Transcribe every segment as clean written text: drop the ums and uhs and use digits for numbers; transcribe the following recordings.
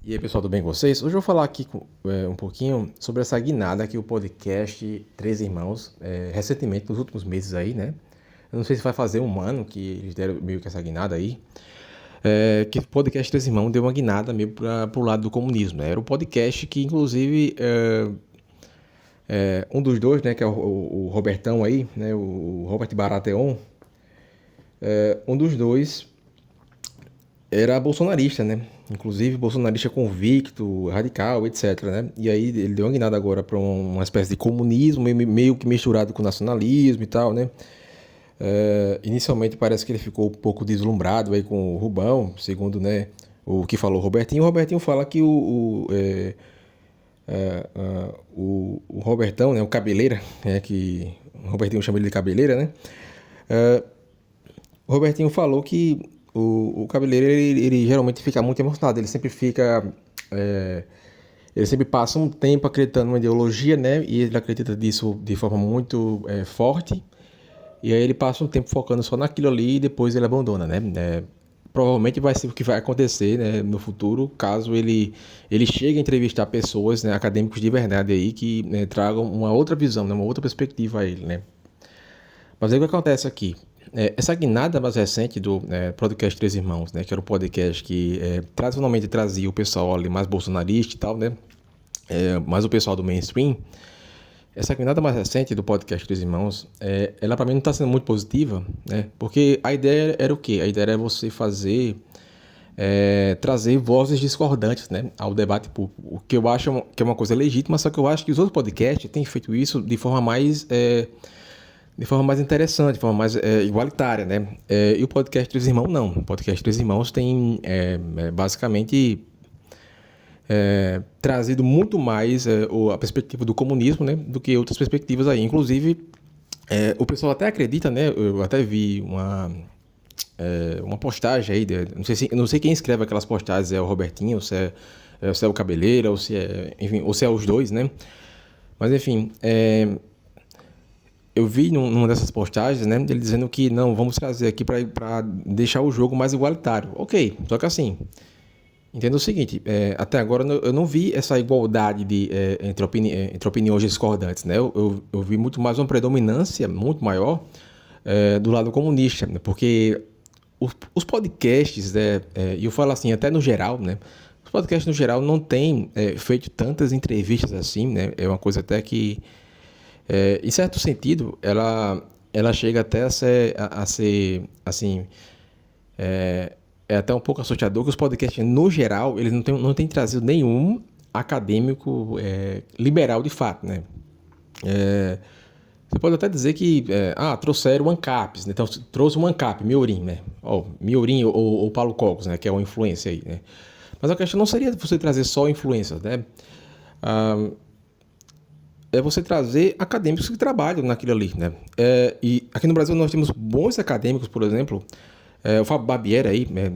E aí, pessoal, tudo bem com vocês? Hoje eu vou falar aqui um pouquinho sobre essa guinada que o podcast Três Irmãos, recentemente, nos últimos meses aí, né? Eu não sei se vai fazer um ano que eles deram meio que essa guinada aí, que o podcast Três Irmãos deu uma guinada meio para o lado do comunismo, né? Era um podcast que, inclusive, um dos dois, né, que é o Robertão aí, né, o Robert Baratheon, um dos dois era bolsonarista, né? Inclusive bolsonarista convicto, radical, etc, né? E aí ele deu uma guinada agora para uma espécie de comunismo, meio que misturado com nacionalismo e tal, né? Inicialmente parece que ele ficou um pouco deslumbrado aí com o Rubão, segundo, né, o que falou o Robertinho. O Robertinho fala que o Robertão, né, o Cabeleira, que o Robertinho chama ele de Cabeleira, né? O Robertinho falou que o cabeleireiro ele geralmente fica muito emocionado, ele sempre fica. Ele sempre passa um tempo acreditando numa ideologia, né? E ele acredita nisso de forma muito forte. E aí ele passa um tempo focando só naquilo ali e depois ele abandona, né? Provavelmente vai ser o que vai acontecer, né, no futuro, caso ele chegue a entrevistar pessoas, né, acadêmicos de verdade aí, que, né, tragam uma outra visão, né, uma outra perspectiva a ele, né? Mas aí o que acontece aqui? Essa guinada mais recente do podcast Três Irmãos, né, que era o podcast que tradicionalmente trazia o pessoal ali mais bolsonarista e tal, né, mais o pessoal do mainstream. Essa guinada mais recente do podcast Três Irmãos, ela para mim não está sendo muito positiva, né, porque a ideia era o quê? A ideia era você trazer vozes discordantes, né, ao debate público, o que eu acho que é uma coisa legítima, só que eu acho que os outros podcasts têm feito isso de forma mais interessante, de forma mais igualitária, né? E o podcast Três Irmãos não. O podcast Três Irmãos tem basicamente trazido muito mais a perspectiva do comunismo, né, do que outras perspectivas aí. Inclusive, o pessoal até acredita, né? Eu até vi uma postagem aí, não sei quem escreve aquelas postagens, é o Robertinho, se é o Cabeleira, enfim, ou se é os dois, né? Mas enfim, eu vi numa dessas postagens, né, ele dizendo que não, vamos trazer aqui para deixar o jogo mais igualitário. Ok, só que assim, entenda o seguinte, até agora eu não vi essa igualdade entre opiniões discordantes, né? Eu vi muito mais uma predominância muito maior do lado comunista, né? Porque os podcasts, né, e eu falo assim, até no geral, né? Os podcasts no geral não têm feito tantas entrevistas assim, né? É uma coisa até que em certo sentido, ela chega até a ser assim, é até um pouco assustador que os podcasts, no geral, eles não têm trazido nenhum acadêmico liberal de fato, né? Você pode até dizer que, trouxeram o ANCAPs, né? Então trouxe um ANCAP, Miorim, né? Miorim ou Paulo Cogos, né? Que é uma influência aí, né? Mas a questão não seria você trazer só influências, né? É você trazer acadêmicos que trabalham naquilo ali, né? E aqui no Brasil nós temos bons acadêmicos, por exemplo, o Fábio Barbieri aí, né,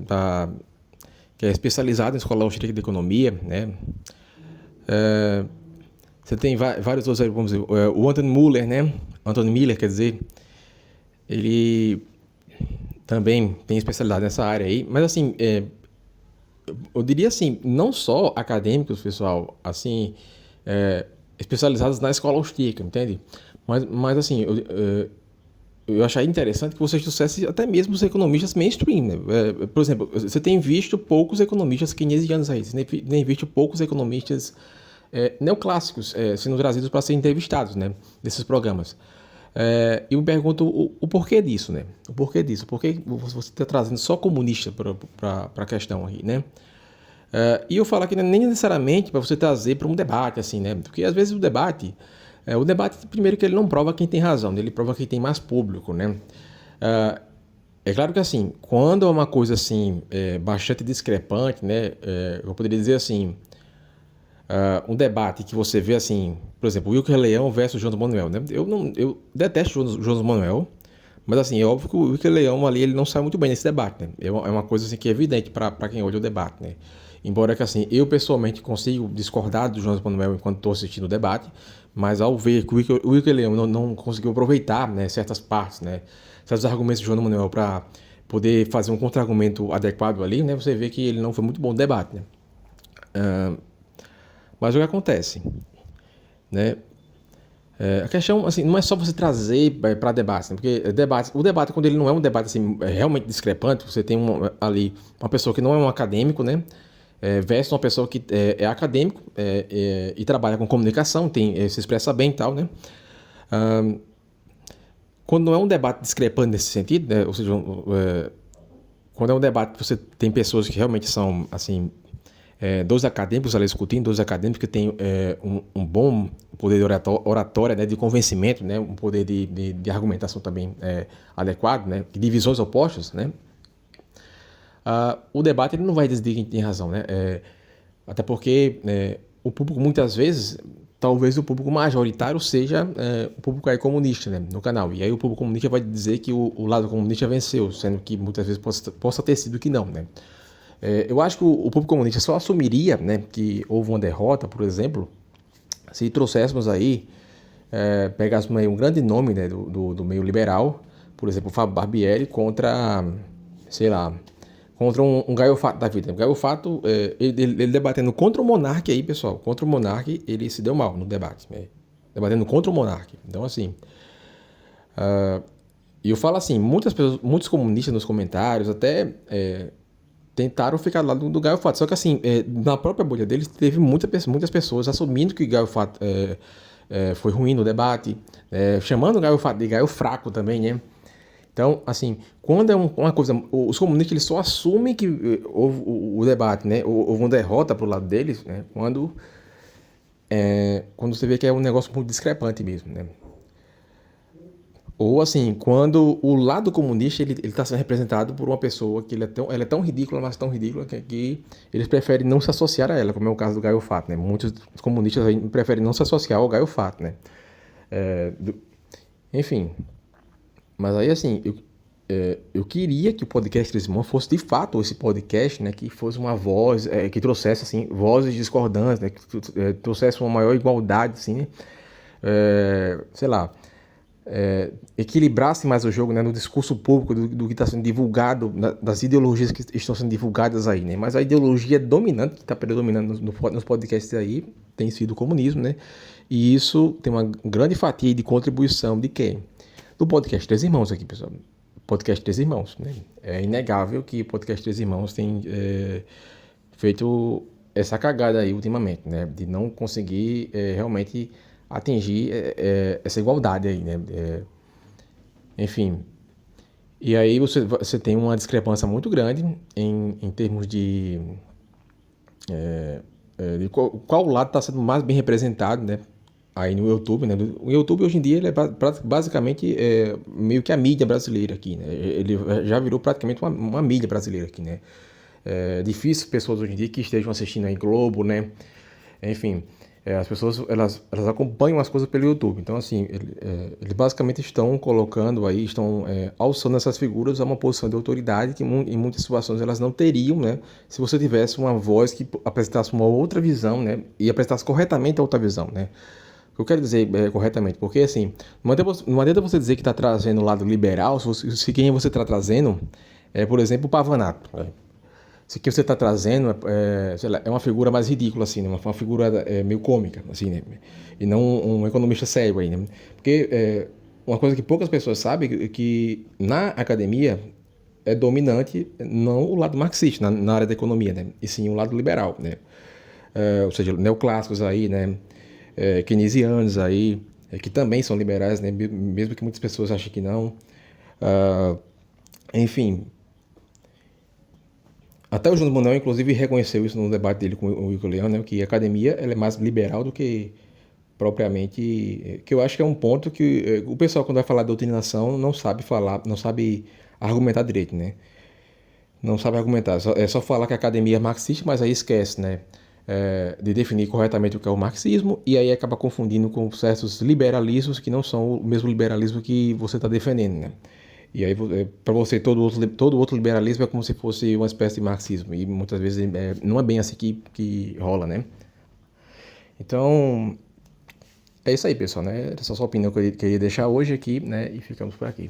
que é especializado em escola austríaca de economia, né? Você tem vários outros, vamos dizer, o Anthony Muller, né? Anthony Miller, quer dizer, ele também tem especialidade nessa área aí, mas assim, eu diria assim, não só acadêmicos, pessoal, assim, especializados na escola austríaca, entende? Mas assim, eu achei interessante que vocês trouxessem até mesmo os economistas mainstream, né? Por exemplo, você tem visto poucos economistas keynesianos aí, você tem visto poucos economistas neoclássicos sendo trazidos para serem entrevistados, né? Desses programas. E eu me pergunto o porquê disso, né? O porquê disso? Por que você está trazendo só comunista para a questão aí, né? E eu falo que nem necessariamente para você trazer para um debate, assim, né? Porque às vezes o debate, primeiro que ele não prova quem tem razão, né? Ele prova quem tem mais público, né? É claro que assim, quando é uma coisa assim, bastante discrepante, né? Eu poderia dizer assim, um debate que você vê assim, por exemplo, Wilker Leão versus Jones Manuel, né? Eu detesto Jones Manuel, mas assim, é óbvio que o Wilker Leão ali ele não sai muito bem nesse debate, né? É uma coisa assim que é evidente para quem olha o debate, né? Embora que assim, eu pessoalmente consigo discordar do Jones Manuel enquanto estou assistindo o debate, mas ao ver que o Wilker Leão não conseguiu aproveitar, né, certas partes, né, certos argumentos do Jones Manuel para poder fazer um contra-argumento adequado ali, né, você vê que ele não foi muito bom no debate, né? Mas o que acontece, né? A questão, assim, não é só você trazer para debate, né? Porque o debate, quando ele não é um debate assim, realmente discrepante, você tem ali uma pessoa que não é um acadêmico, né? Versus uma pessoa que é acadêmico e trabalha com comunicação, se expressa bem e tal, né? Quando não é um debate discrepante nesse sentido, né? Ou seja, quando é um debate que você tem pessoas que realmente são, assim, dois acadêmicos ali discutindo, dois acadêmicos que têm um bom poder de oratória, né, de convencimento, né, um poder de argumentação também adequado, né, de visões opostas, né, o debate ele não vai decidir quem tem razão, né, até porque o público muitas vezes, talvez o público majoritário seja o público aí comunista, né, no canal, e aí o público comunista vai dizer que o lado comunista venceu, sendo que muitas vezes possa ter sido que não, né. Eu acho que o público comunista só assumiria, né, que houve uma derrota, por exemplo, se trouxéssemos aí, pegássemos aí um grande nome, né, do meio liberal, por exemplo, o Fábio Barbieri contra, sei lá, contra um Gaio Fato da vida. O Gaio Fato, ele debatendo contra o Monark aí, pessoal, contra o Monark, ele se deu mal no debate, né, debatendo contra o Monark. Então, assim, e eu falo assim, muitos comunistas nos comentários, até tentaram ficar lá do Gaio Fato. Só que assim, na própria bolha deles, teve muitas pessoas assumindo que o Gaio Fato foi ruim no debate, chamando o Gaio Fato de Gaio fraco também, né? Então, assim, quando é uma coisa... Os comunistas, eles só assumem que houve o debate, né? Houve uma derrota pro lado deles, né? Quando você vê que é um negócio muito discrepante mesmo, né? Ou assim, quando o lado comunista ele está sendo representado por uma pessoa que ela é tão ridícula, mas tão ridícula que eles preferem não se associar a ela, como é o caso do Gaio Fato, né? Muitos comunistas aí preferem não se associar ao Gaio Fato, né? Enfim, mas aí assim, eu queria que o podcast Três Irmãos fosse de fato esse podcast, né? Que fosse uma voz, que trouxesse assim, vozes discordantes, né? Que trouxesse uma maior igualdade, assim, né? Sei lá, equilibrasse mais o jogo, né, no discurso público do que está sendo divulgado, das ideologias que estão sendo divulgadas aí, né? Mas a ideologia dominante que está predominando nos podcasts aí tem sido o comunismo, né? E isso tem uma grande fatia de contribuição de quem? Do podcast Três Irmãos aqui, pessoal. Podcast Três Irmãos, né? É inegável que o podcast Três Irmãos tem feito essa cagada aí ultimamente, né? De não conseguir realmente atingir essa igualdade aí, né? Enfim, e aí você tem uma discrepância muito grande em termos de qual lado está sendo mais bem representado, né? Aí no YouTube, né? O YouTube hoje em dia ele é basicamente meio que a mídia brasileira aqui, né? Ele já virou praticamente uma mídia brasileira aqui, né? É difícil pessoas hoje em dia que estejam assistindo aí Globo, né? Enfim, as pessoas elas acompanham as coisas pelo YouTube. Então, assim, eles basicamente estão colocando aí, estão alçando essas figuras a uma posição de autoridade que em muitas situações elas não teriam, né? Se você tivesse uma voz que apresentasse uma outra visão, né? E apresentasse corretamente a outra visão, né? O que eu quero dizer corretamente, porque assim, não adianta você dizer que está trazendo o lado liberal se quem você está trazendo por exemplo, o Pavanato. Se quem você está trazendo sei lá, é uma figura mais ridícula, assim, né? Uma figura meio cômica, assim, né? E não um economista sério aí, né? Porque uma coisa que poucas pessoas sabem é que na academia é dominante não o lado marxista na área da economia, né? E sim o lado liberal, né? Ou seja, neoclássicos aí, né? Keynesianos aí, que também são liberais, né? Mesmo que muitas pessoas achem que não. Enfim, até o Júnior Manuel, inclusive, reconheceu isso no debate dele com o Igor Leão, né? Que a academia ela é mais liberal do que propriamente... Que eu acho que é um ponto que o pessoal, quando vai falar de doutrinação, não sabe falar, não sabe argumentar direito, né? Não sabe argumentar. É só falar que a academia é marxista, mas aí esquece, né? De definir corretamente o que é o marxismo e aí acaba confundindo com certos liberalismos que não são o mesmo liberalismo que você está defendendo, né? E aí, para você, todo outro liberalismo é como se fosse uma espécie de marxismo e muitas vezes não é bem assim que rola, né? Então, é isso aí, pessoal, né? Essa é a sua opinião que eu queria deixar hoje aqui, né? E ficamos por aqui.